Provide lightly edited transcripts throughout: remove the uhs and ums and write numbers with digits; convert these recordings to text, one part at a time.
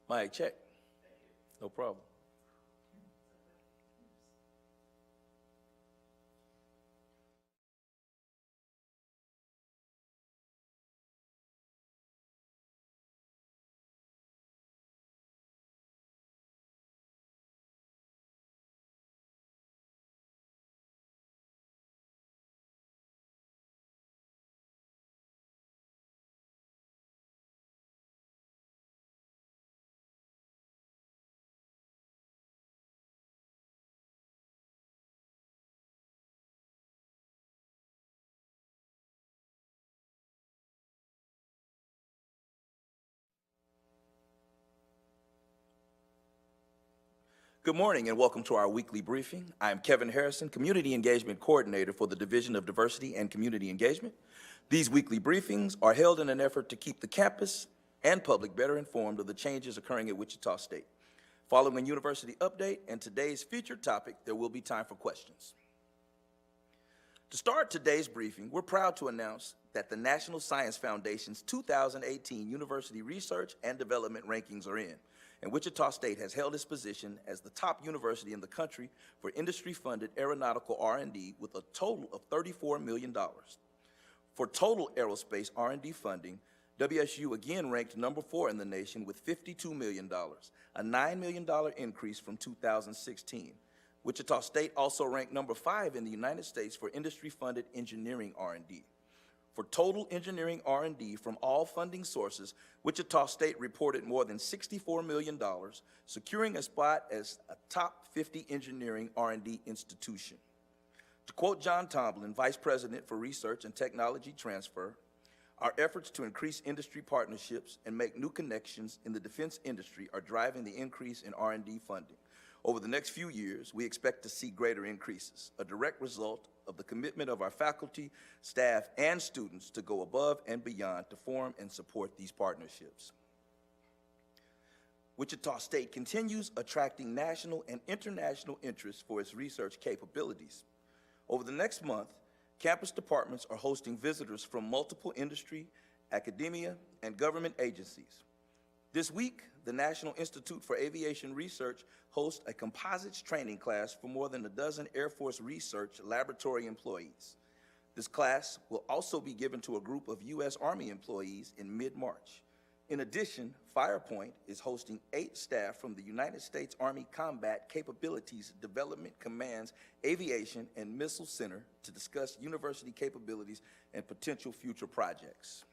Mic check. No problem. Good morning and welcome to our weekly briefing. I am Kevin Harrison, Community Engagement Coordinator for the Division of Diversity and Community Engagement. These weekly briefings are held in an effort to keep the campus and public better informed of the changes occurring at Wichita State. Following a university update and today's featured topic, there will be time for questions. To start today's briefing, we're proud to announce that the National Science Foundation's 2018 University Research and Development rankings are in, and Wichita State has held its position as the top university in the country for industry-funded aeronautical R&D with a total of $34 million. For total aerospace R&D funding, WSU again ranked number 4 in the nation with $52 million, a $9 million increase from 2016. Wichita State also ranked number 5 in the United States for industry-funded engineering R&D. For total engineering R&D from all funding sources, Wichita State reported more than $64 million, securing a spot as a top 50 engineering R&D institution. To quote John Tomlin, Vice President for Research and Technology Transfer, our efforts to increase industry partnerships and make new connections in the defense industry are driving the increase in R&D funding. Over the next few years, we expect to see greater increases, a direct result of the commitment of our faculty, staff, and students to go above and beyond to form and support these partnerships. Wichita State continues attracting national and international interest for its research capabilities. Over the next month, campus departments are hosting visitors from multiple industry, academia, and government agencies. This week, the National Institute for Aviation Research hosts a composites training class for more than a dozen Air Force Research Laboratory employees. This class will also be given to a group of U.S. Army employees in mid-March. In addition, FirePoint is hosting 8 staff from the United States Army Combat Capabilities Development Command's Aviation and Missile Center to discuss university capabilities and potential future projects.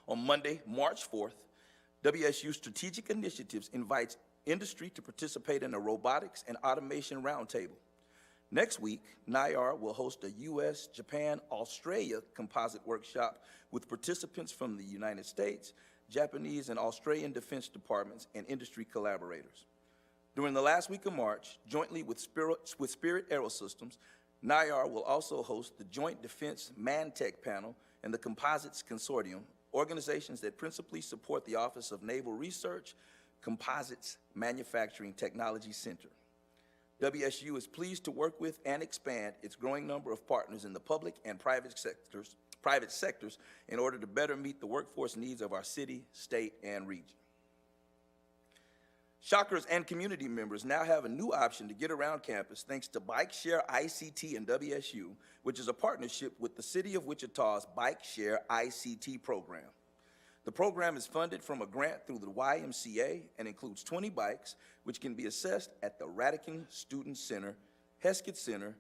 On Monday, March 4th, WSU Strategic Initiatives invites industry to participate in a robotics and automation roundtable. Next week, NIAR will host a U.S., Japan, Australia composite workshop with participants from the United States, Japanese, and Australian Defense Departments and industry collaborators. During the last week of March, jointly with Spirit Aerosystems, NIAR will also host the Joint Defense ManTech Panel and the Composites Consortium, organizations that principally support the Office of Naval Research, Composites Manufacturing Technology Center. WSU is pleased to work with and expand its growing number of partners in the public and private sectors in order to better meet the workforce needs of our city, state, and region. Shockers and community members now have a new option to get around campus thanks to Bike Share ICT and WSU, which is a partnership with the City of Wichita's Bike Share ICT program. The program is funded from a grant through the YMCA and includes 20 bikes, which can be assessed at the Radican Student Center, Heskett Center,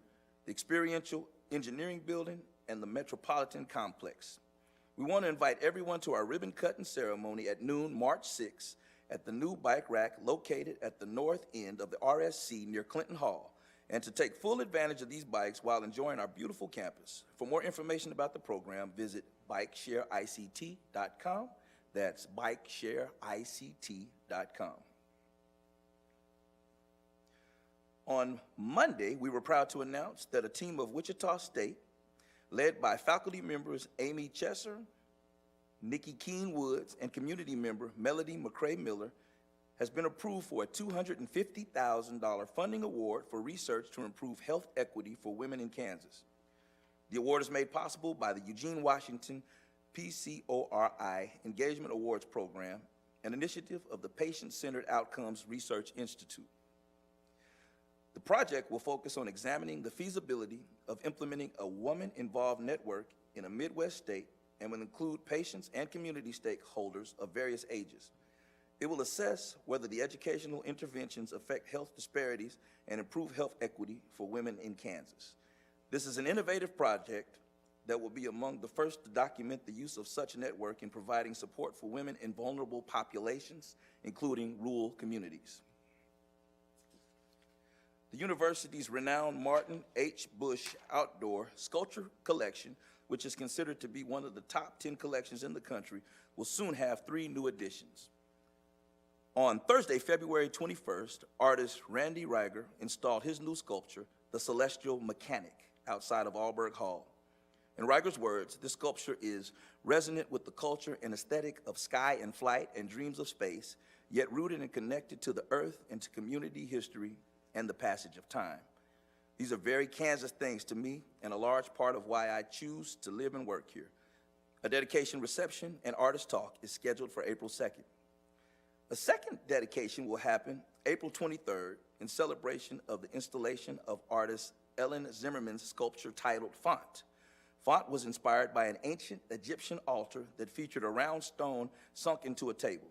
the Experiential Engineering Building, and the Metropolitan Complex. We want to invite everyone to our ribbon-cutting ceremony at noon, March 6th, at the new bike rack located at the north end of the RSC near Clinton Hall, and to take full advantage of these bikes while enjoying our beautiful campus. For more information about the program, visit bikeshareict.com. That's bikeshareict.com. On Monday, we were proud to announce that a team of Wichita State, led by faculty members Amy Chesser, Nikki Keene Woods, and community member Melody McCrae Miller, has been approved for a $250,000 funding award for research to improve health equity for women in Kansas. The award is made possible by the Eugene Washington PCORI Engagement Awards Program an initiative of the Patient-Centered Outcomes Research Institute. The project will focus on examining the feasibility of implementing a woman-involved network in a Midwest state and will include patients and community stakeholders of various ages. It will assess whether the educational interventions affect health disparities and improve health equity for women in Kansas. This is an innovative project that will be among the first to document the use of such network in providing support for women in vulnerable populations, including rural communities. The university's renowned Martin H. Bush Outdoor Sculpture Collection, which is considered to be one of the top 10 collections in the country, will soon have 3 new additions. On Thursday, February 21st, artist Randy Reiger installed his new sculpture, The Celestial Mechanic, outside of Alberg Hall. In Reiger's words, this sculpture is resonant with the culture and aesthetic of sky and flight and dreams of space, yet rooted and connected to the earth and to community history and the passage of time. These are very Kansas things to me and a large part of why I choose to live and work here. A dedication reception and artist talk is scheduled for April 2nd. A second dedication will happen April 23rd in celebration of the installation of artist Ellen Zimmerman's sculpture titled Font. Font was inspired by an ancient Egyptian altar that featured a round stone sunk into a table.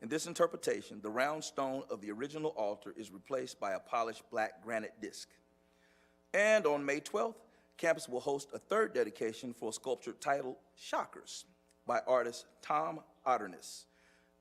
In this interpretation, the round stone of the original altar is replaced by a polished black granite disc. And on May 12th, campus will host a third dedication for a sculpture titled Shockers by artist Tom Otterness.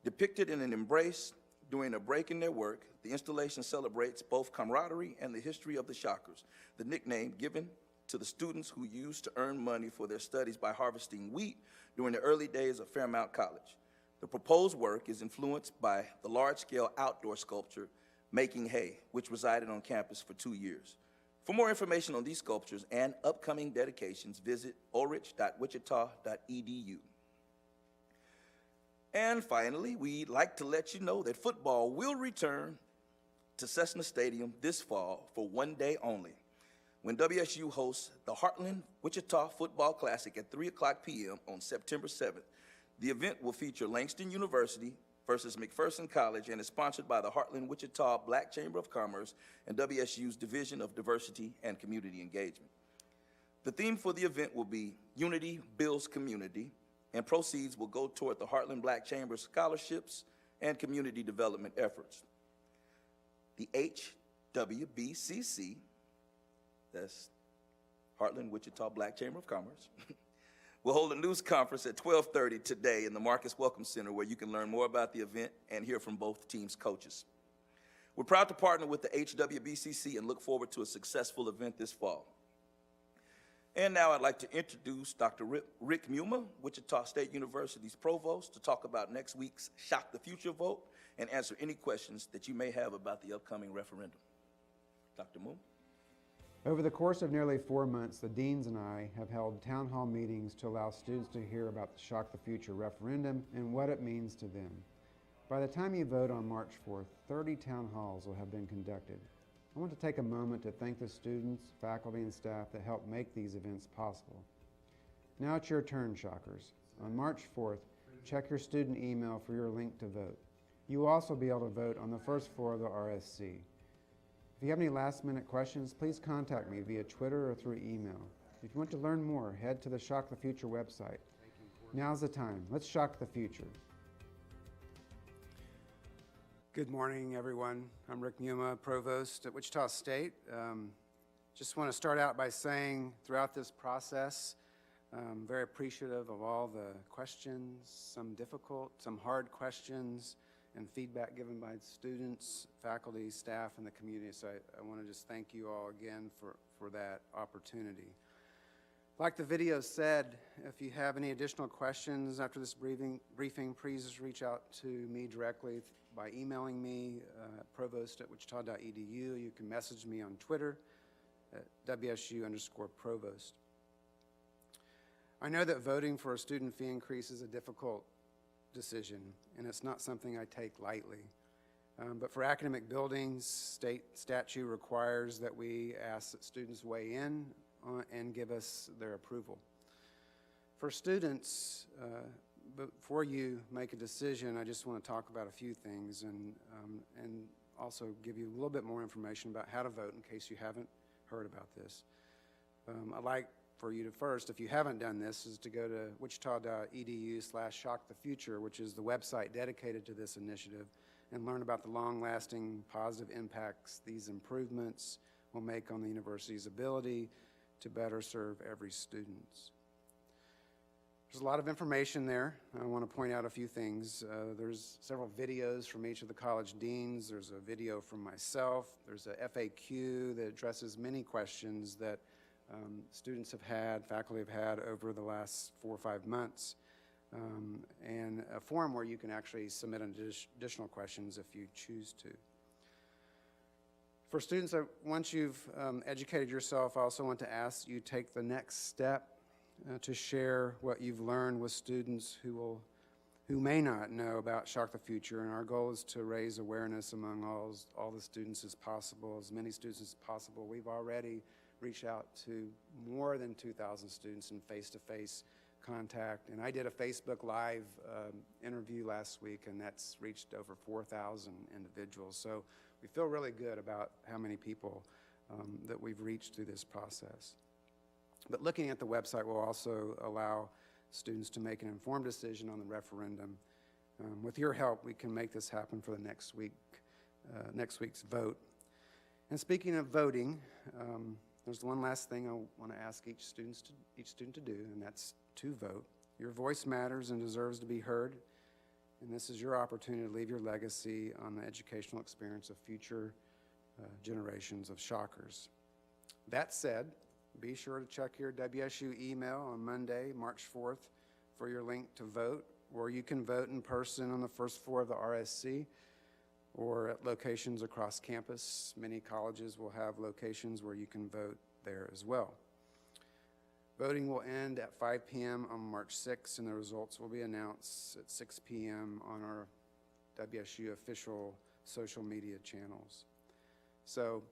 Depicted in an embrace during a break in their work, the installation celebrates both camaraderie and the history of the Shockers, the nickname given to the students who used to earn money for their studies by harvesting wheat during the early days of Fairmount College. The proposed work is influenced by the large-scale outdoor sculpture, Making Hay, which resided on campus for 2 years. For more information on these sculptures and upcoming dedications, visit ulrich.wichita.edu. And finally, we'd like to let you know that football will return to Cessna Stadium this fall for one day only, when WSU hosts the Heartland Wichita Football Classic at 3:00 p.m. on September 7th. The event will feature Langston University versus McPherson College and is sponsored by the Heartland Wichita Black Chamber of Commerce and WSU's Division of Diversity and Community Engagement. The theme for the event will be Unity Builds Community, and proceeds will go toward the Heartland Black Chamber's scholarships and community development efforts. The HWBCC, that's Heartland Wichita Black Chamber of Commerce, will hold a news conference at 12:30 today in the Marcus Welcome Center, where you can learn more about the event and hear from both teams' coaches. We're proud to partner with the HWBCC and look forward to a successful event this fall. And now I'd like to introduce Dr. Rick Muma, Wichita State University's provost, to talk about next week's Shock the Future vote and answer any questions that you may have about the upcoming referendum. Dr. Muma. Over the course of nearly 4 months, the deans and I have held town hall meetings to allow students to hear about the Shock the Future referendum and what it means to them. By the time you vote on March 4th, 30 town halls will have been conducted. I want to take a moment to thank the students, faculty, and staff that helped make these events possible. Now it's your turn, Shockers. On March 4th, check your student email for your link to vote. You will also be able to vote on the first floor of the RSC. If you have any last-minute questions, please contact me via Twitter or through email. If you want to learn more, head to the Shock the Future website. Now's the time. Let's shock the future. Good morning, everyone. I'm Rick Muma, Provost at Wichita State. Just want to start out by saying throughout this process, I'm very appreciative of all the questions, some difficult, some hard questions, and feedback given by students, faculty, staff, and the community. So I want to just thank you all again for that opportunity. Like the video said, if you have any additional questions after this briefing, please reach out to me directly by emailing me, provost@wichita.edu. You can message me on Twitter at WSU_provost. I know that voting for a student fee increase is a difficult decision, and it's not something I take lightly. But for academic buildings, state statute requires that we ask that students weigh in and give us their approval. For students, before you make a decision, I just want to talk about a few things and also give you a little bit more information about how to vote in case you haven't heard about this. I'd like for you to first, if you haven't done this, is to go to wichita.edu/shockthefuture, which is the website dedicated to this initiative, and learn about the long-lasting positive impacts these improvements will make on the university's ability to better serve every student. There's a lot of information there. I want to point out a few things. There's several videos from each of the college deans. There's a video from myself. There's a FAQ that addresses many questions that students have had, faculty have had over the last 4 or 5 months, and a forum where you can actually submit additional questions if you choose to. For students, once you've educated yourself, I also want to ask you take the next step to share what you've learned with students who may not know about Shock the Future, and our goal is to raise awareness among all the students as possible, as many students as possible. We've already reached out to more than 2,000 students in face-to-face contact, and I did a Facebook Live interview last week, and that's reached over 4,000 individuals. So we feel really good about how many people that we've reached through this process. But looking at the website will also allow students to make an informed decision on the referendum. With your help, we can make this happen for the next week's vote. And speaking of voting, there's one last thing I want to ask each student to do, and that's to vote. Your voice matters and deserves to be heard, and this is your opportunity to leave your legacy on the educational experience of future generations of Shockers. That said, be sure to check your WSU email on Monday, March 4th, for your link to vote, or you can vote in person on the first floor of the RSC or at locations across campus. Many colleges will have locations where you can vote there as well. Voting will end at 5 p.m. on March 6th, and the results will be announced at 6 p.m. on our WSU official social media channels. So,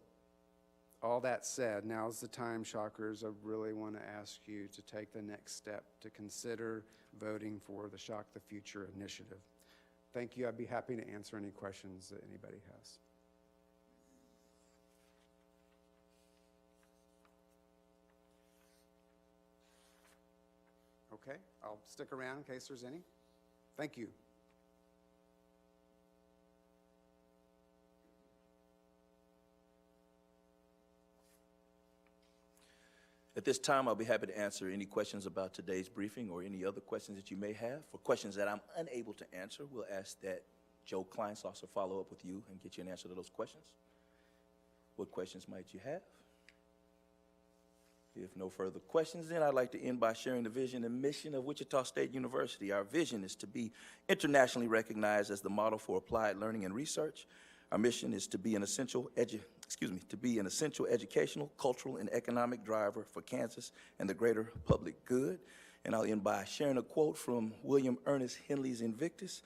all that said, now's the time, Shockers. I really want to ask you to take the next step to consider voting for the Shock the Future initiative. Thank you. I'd be happy to answer any questions that anybody has. Okay, I'll stick around in case there's any. Thank you. At this time, I'll be happy to answer any questions about today's briefing or any other questions that you may have. For questions that I'm unable to answer, we'll ask that Joe Kleinsasser follow up with you and get you an answer to those questions. What questions might you have? If no further questions, then I'd like to end by sharing the vision and mission of Wichita State University. Our vision is to be internationally recognized as the model for applied learning and research. Our mission is to be an essential educational, cultural, and economic driver for Kansas and the greater public good. And I'll end by sharing a quote from William Ernest Henley's Invictus.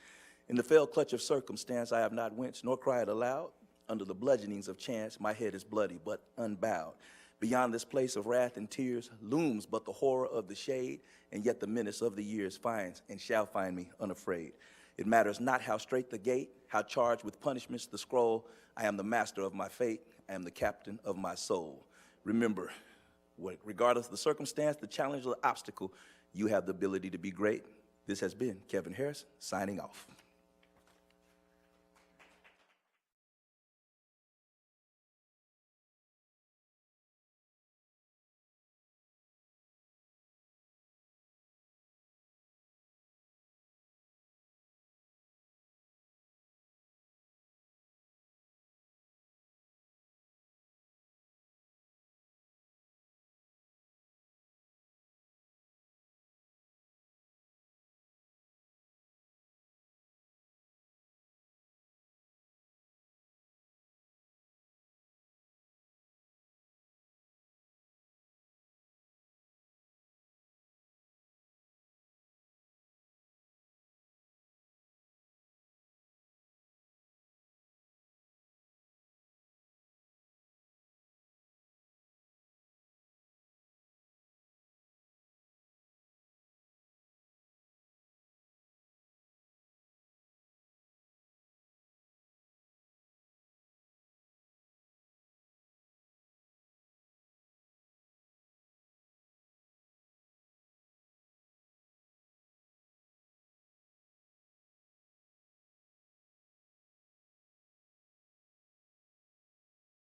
In the fell clutch of circumstance, I have not winced nor cried aloud. Under the bludgeonings of chance, my head is bloody but unbowed. Beyond this place of wrath and tears looms but the horror of the shade, and yet the menace of the years finds and shall find me unafraid. It matters not how straight the gate, how charged with punishments the scroll. I am the master of my fate. I am the captain of my soul. Remember, regardless of the circumstance, the challenge, or the obstacle, you have the ability to be great. This has been Kevin Harris, signing off.